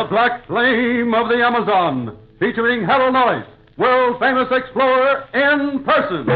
Black Flame of the Amazon, featuring Harold Noyes, world-famous explorer in person.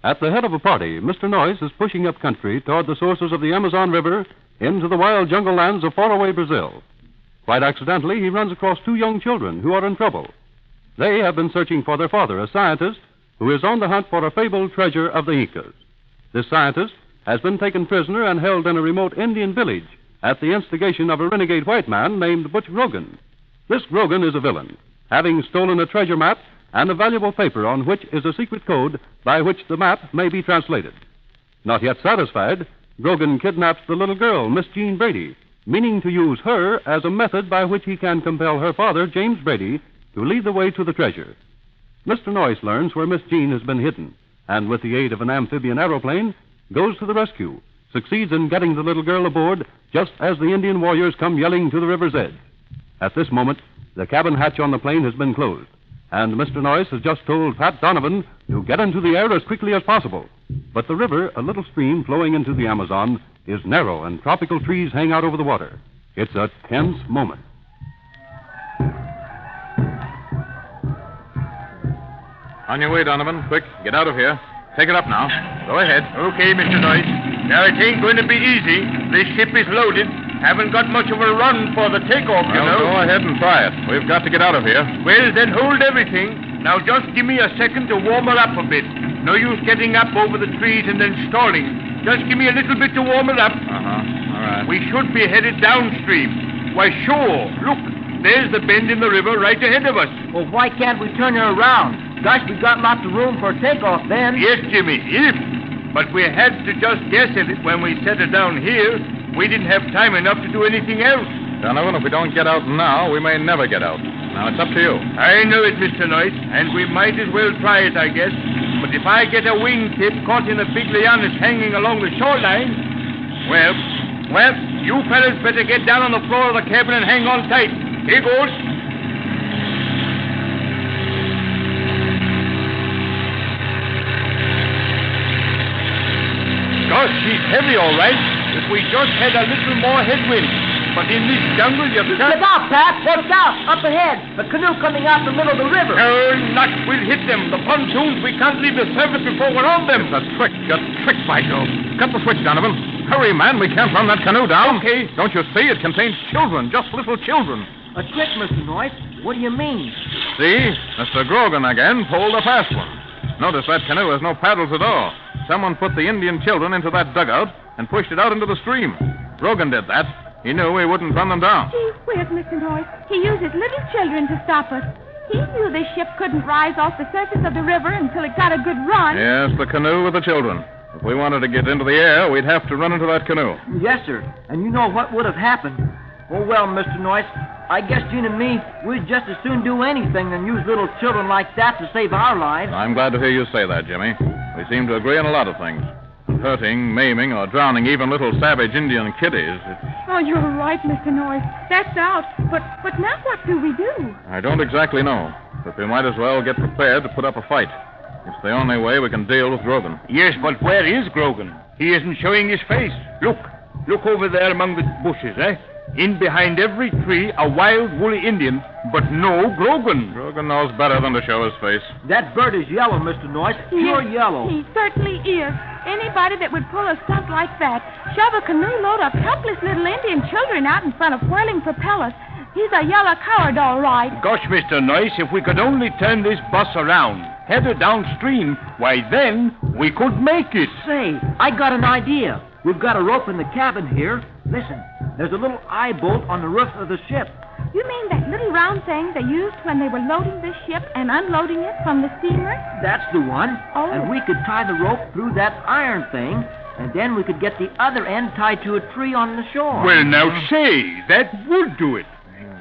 At the head of a party, Mr. Noyes is pushing up country toward the sources of the Amazon River into the wild jungle lands of faraway Brazil. Quite accidentally, he runs across two young children who are in trouble. They have been searching for their father, a scientist who is on the hunt for a fabled treasure of the Incas. This scientist has been taken prisoner and held in a remote Indian village at the instigation of a renegade white man named Butch Grogan. This Grogan is a villain, having stolen a treasure map and a valuable paper on which is a secret code by which the map may be translated. Not yet satisfied, Grogan kidnaps the little girl, Miss Jean Brady, meaning to use her as a method by which he can compel her father, James Brady, to lead the way to the treasure. Mr. Noyes learns where Miss Jean has been hidden, and with the aid of an amphibian aeroplane, goes to the rescue, succeeds in getting the little girl aboard just as the Indian warriors come yelling to the river's edge. At this moment, the cabin hatch on the plane has been closed, and Mr. Noyes has just told Pat Donovan to get into the air as quickly as possible. But the river, a little stream flowing into the Amazon, is narrow and tropical trees hang out over the water. It's a tense moment. On your way, Donovan. Quick, get out of here. Take it up now. Go ahead. Okay, Mr. Noyes. Now, it ain't going to be easy. This ship is loaded. Haven't got much of a run for the takeoff, you know. Go ahead and try it. We've got to get out of here. Well, then hold everything. Now, just give me a second to warm her up a bit. No use getting up over the trees and then stalling. Just give me a little bit to warm it up. All right. We should be headed downstream. Why, sure. Look, there's the bend in the river right ahead of us. Well, why can't we turn her around? Gosh, we've got lots of room for a takeoff then. Yes, Jimmy, if. But we had to just guess at it when we set her down here. We didn't have time enough to do anything else. Donovan, if we don't get out now, we may never get out. Now, it's up to you. I know it, Mr. Noyes, and we might as well try it, I guess. But if I get a wingtip caught in a big lianas hanging along the shoreline, well, you fellas better get down on the floor of the cabin and hang on tight. Here goes. Gosh, she's heavy, all right. If we just had a little more headwind. But in this jungle, you've got... Look out, Pat! Look out! Up ahead! A canoe coming out the middle of the river. Oh, nuts! We'll hit them. The pontoons, we can't leave the surface before we're on them. It's a trick, by Jove. Cut the switch, Donovan. Hurry, man. We can't run that canoe down. Okay. Don't you see? It contains children, just little children. A trick, Mr. Noyes? What do you mean? See? Mr. Grogan again pulled a fast one. Notice that canoe has no paddles at all. Someone put the Indian children into that dugout and pushed it out into the stream. Grogan did that. He knew we wouldn't run them down. Gee whiz, Mr. Noyes. He uses little children to stop us. He knew this ship couldn't rise off the surface of the river until it got a good run. Yes, the canoe with the children. If we wanted to get into the air, we'd have to run into that canoe. Yes, sir. And you know what would have happened. Oh, well, Mr. Noyce, I guess Gene and me, we'd just as soon do anything than use little children like that to save our lives. I'm glad to hear you say that, Jimmy. We seem to agree on a lot of things. Hurting, maiming, or drowning even little savage Indian kiddies. Oh, you're right, Mr. Noyce. That's out. But now what do we do? I don't exactly know, but we might as well get prepared to put up a fight. It's the only way we can deal with Grogan. Yes, but where is Grogan? He isn't showing his face. Look over there among the bushes, eh? In behind every tree, a wild, woolly Indian, but no Grogan. Grogan knows better than to show his face. That bird is yellow, Mr. Noyce. Pure yellow. He certainly is. Anybody that would pull a stunt like that, shove a canoe load of helpless little Indian children out in front of whirling propellers, he's a yellow coward, all right. Gosh, Mr. Noyce, if we could only turn this bus around, head her downstream, why then we could make it. Say, I got an idea. We've got a rope in the cabin here. Listen, there's a little eye bolt on the roof of the ship. You mean that little round thing they used when they were loading this ship and unloading it from the steamer? That's the one. Oh. And we could tie the rope through that iron thing, and then we could get the other end tied to a tree on the shore. Well, now say, that would do it.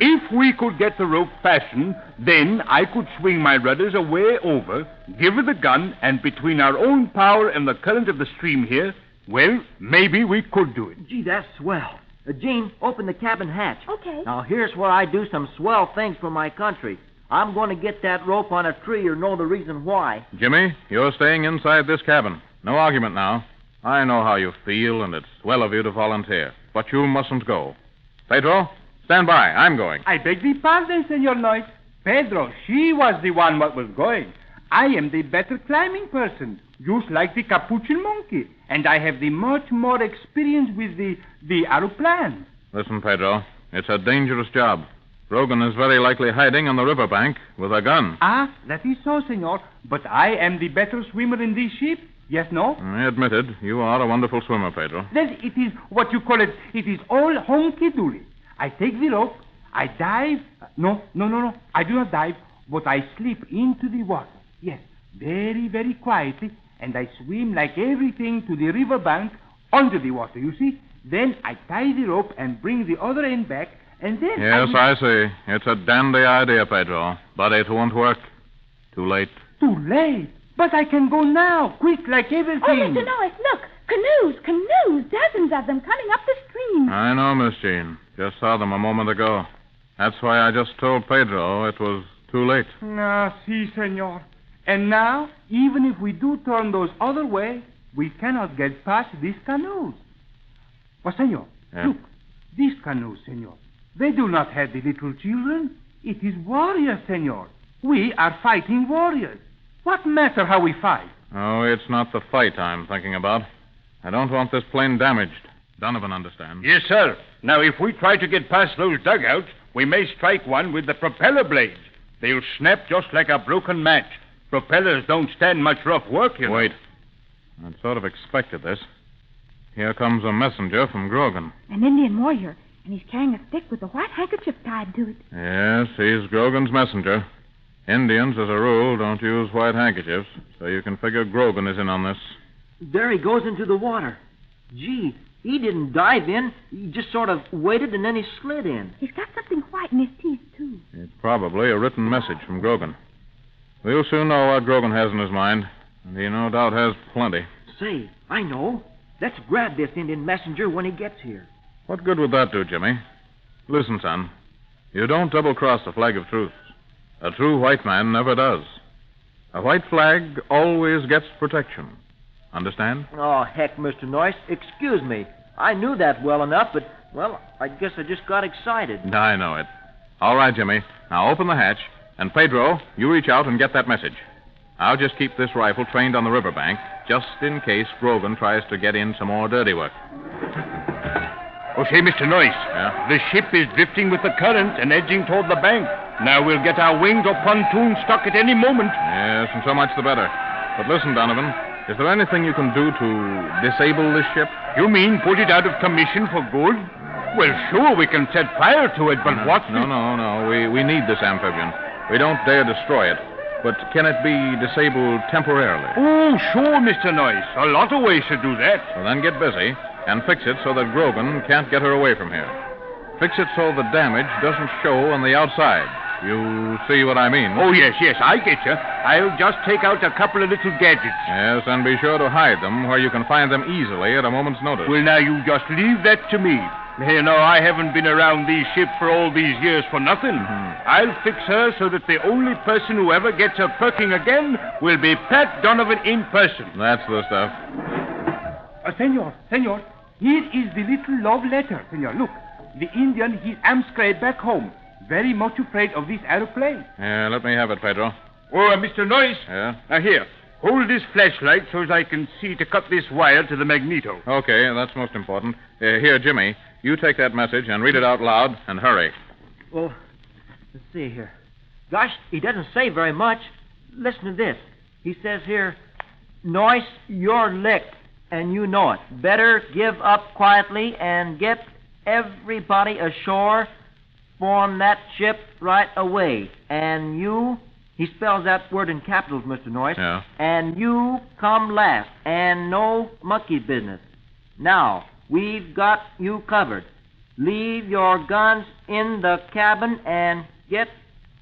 If we could get the rope fastened, then I could swing my rudders away over, give her the gun, and between our own power and the current of the stream here, well, maybe we could do it. Gee, that's swell. Gene, open the cabin hatch. Okay. Now, here's where I do some swell things for my country. I'm going to get that rope on a tree or know the reason why. Jimmy, you're staying inside this cabin. No argument now. I know how you feel, and it's swell of you to volunteer. But you mustn't go. Pedro, stand by. I'm going. I beg the pardon, Senor Noyce. Pedro, she was the one what was going. I am the better climbing person, just like the capuchin monkey. And I have the much more experience with the aeroplane. Listen, Pedro, it's a dangerous job. Grogan is very likely hiding on the riverbank with a gun. Ah, that is so, senor. But I am the better swimmer in this ship. Yes, no? Admitted, you are a wonderful swimmer, Pedro. Then it is what you call it. It is all honky-dory. I take the rope. I dive. No. I do not dive, but I slip into the water. Yes, very, very quietly. And I swim like everything to the riverbank under the water, you see? Then I tie the rope and bring the other end back, and then... Yes, I see. It's a dandy idea, Pedro. But it won't work. Too late. Too late? But I can go now, quick like everything. Oh, Mr. Noyce, look. Canoes. Dozens of them coming up the stream. I know, Miss Jean. Just saw them a moment ago. That's why I just told Pedro it was too late. Ah, si, senor. And now, even if we do turn those other way, we cannot get past these canoes. Oh, senor, Yeah. look. These canoes, senor, they do not have the little children. It is warriors, senor. We are fighting warriors. What matter how we fight? Oh, it's not the fight I'm thinking about. I don't want this plane damaged. Donovan understands. Yes, sir. Now, if we try to get past those dugouts, we may strike one with the propeller blades. They'll snap just like a broken match. Propellers don't stand much rough work, you know. Wait. I'd sort of expected this. Here comes a messenger from Grogan. An Indian warrior, and he's carrying a stick with a white handkerchief tied to it. Yes, he's Grogan's messenger. Indians, as a rule, don't use white handkerchiefs, so you can figure Grogan is in on this. There he goes into the water. Gee, he didn't dive in. He just sort of waited, and then he slid in. He's got something white in his teeth, too. It's probably a written message from Grogan. We'll soon know what Grogan has in his mind, and he no doubt has plenty. Say, I know. Let's grab this Indian messenger when he gets here. What good would that do, Jimmy? Listen, son. You don't double-cross the flag of truth. A true white man never does. A white flag always gets protection. Understand? Oh, heck, Mr. Noyce. Excuse me. I knew that well enough, but, well, I guess I just got excited. I know it. All right, Jimmy. Now open the hatch, and Pedro, you reach out and get that message. I'll just keep this rifle trained on the riverbank, just in case Grogan tries to get in some more dirty work. Oh, say, Mr. Noyce. Yeah? The ship is drifting with the current and edging toward the bank. Now we'll get our wings or pontoon stuck at any moment. Yes, and so much the better. But listen, Donovan, is there anything you can do to disable this ship? You mean put it out of commission for good? Well, sure, we can set fire to it, but what... No. We need this amphibian. We don't dare destroy it, but can it be disabled temporarily? Oh, sure, Mr. Noyce. A lot of ways to do that. Well, then get busy and fix it so that Grogan can't get her away from here. Fix it so the damage doesn't show on the outside. You see what I mean? Oh, yes, I get you. I'll just take out a couple of little gadgets. Yes, and be sure to hide them where you can find them easily at a moment's notice. Well, now, you just leave that to me. You know, I haven't been around these ships for all these years for nothing. I'll fix her so that the only person who ever gets her perking again will be Pat Donovan in person. That's the stuff. Senor, here is the little love letter, senor. Look, the Indian, he amscribed back home. Very much afraid of this aeroplane. Yeah, let me have it, Pedro. Oh, Mr. Noyce. Yeah? Now, here. Hold this flashlight so as I can see to cut this wire to the magneto. Okay, that's most important. Here, Jimmy, you take that message and read it out loud and hurry. Well, let's see here. Gosh, he doesn't say very much. Listen to this. He says here, Noyce, you're licked, and you know it. Better give up quietly and get everybody ashore. Form that ship right away. And you, he spells that word in capitals, Mr. Noyce. Yeah. And you come last. And no monkey business. Now, we've got you covered. Leave your guns in the cabin and get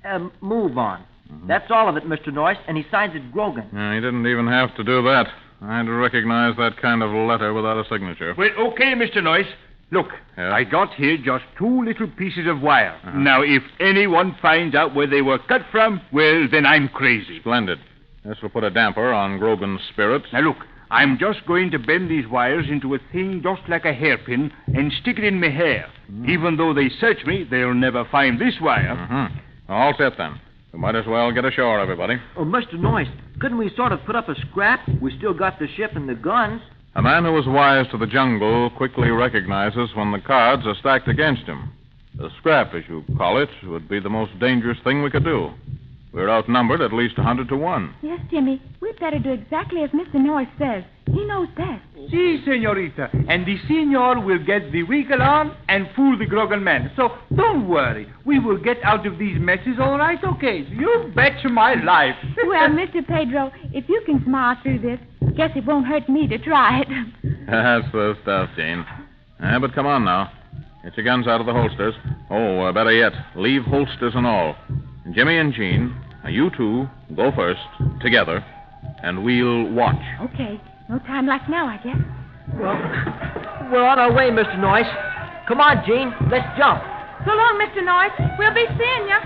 a move on. That's all of it, Mr. Noyce, and he signs it Grogan. He didn't even have to do that. I'd recognize that kind of letter without a signature. Well, okay, Mr. Noyce. Look, Yeah? I got here just 2 little pieces of wire. Now, if anyone finds out where they were cut from, well, then I'm crazy. Splendid. This will put a damper on Grogan's spirits. Now, look, I'm just going to bend these wires into a thing just like a hairpin and stick it in my hair. Even though they search me, they'll never find this wire. All set, then. We might as well get ashore, everybody. Oh, Mr. Noyce, couldn't we sort of put up a scrap? We still got the ship and the guns. A man who is wise to the jungle quickly recognizes when the cards are stacked against him. A scrap, as you call it, would be the most dangerous thing we could do. We're outnumbered at least 100 to 1. Yes, Jimmy. We'd better do exactly as Mr. Noyce says. He knows best. Si, senorita. And the senor will get the wiggle on and fool the Grogan man. So don't worry. We will get out of these messes all right, okay? You bet my life. Well, Mr. Pedro, if you can smile through this, guess it won't hurt me to try it. That's the stuff, Jane. But come on now. Get your guns out of the holsters. Oh, better yet, leave holsters and all. Jimmy and Jean, you two go first, together, and we'll watch. Okay. No time like now, I guess. Well, we're on our way, Mr. Noyce. Come on, Jean. Let's jump. So long, Mr. Noyce. We'll be seeing you.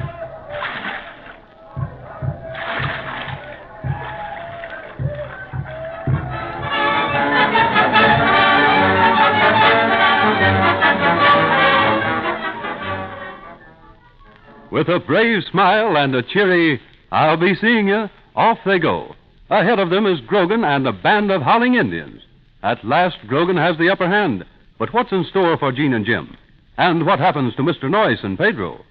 With a brave smile and a cheery, I'll be seeing you, off they go. Ahead of them is Grogan and a band of howling Indians. At last, Grogan has the upper hand. But what's in store for Jean and Jim? And what happens to Mr. Noyce and Pedro?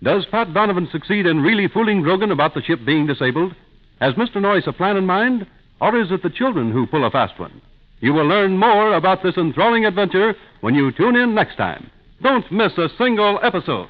Does Pat Donovan succeed in really fooling Grogan about the ship being disabled? Has Mr. Noyce a plan in mind? Or is it the children who pull a fast one? You will learn more about this enthralling adventure when you tune in next time. Don't miss a single episode.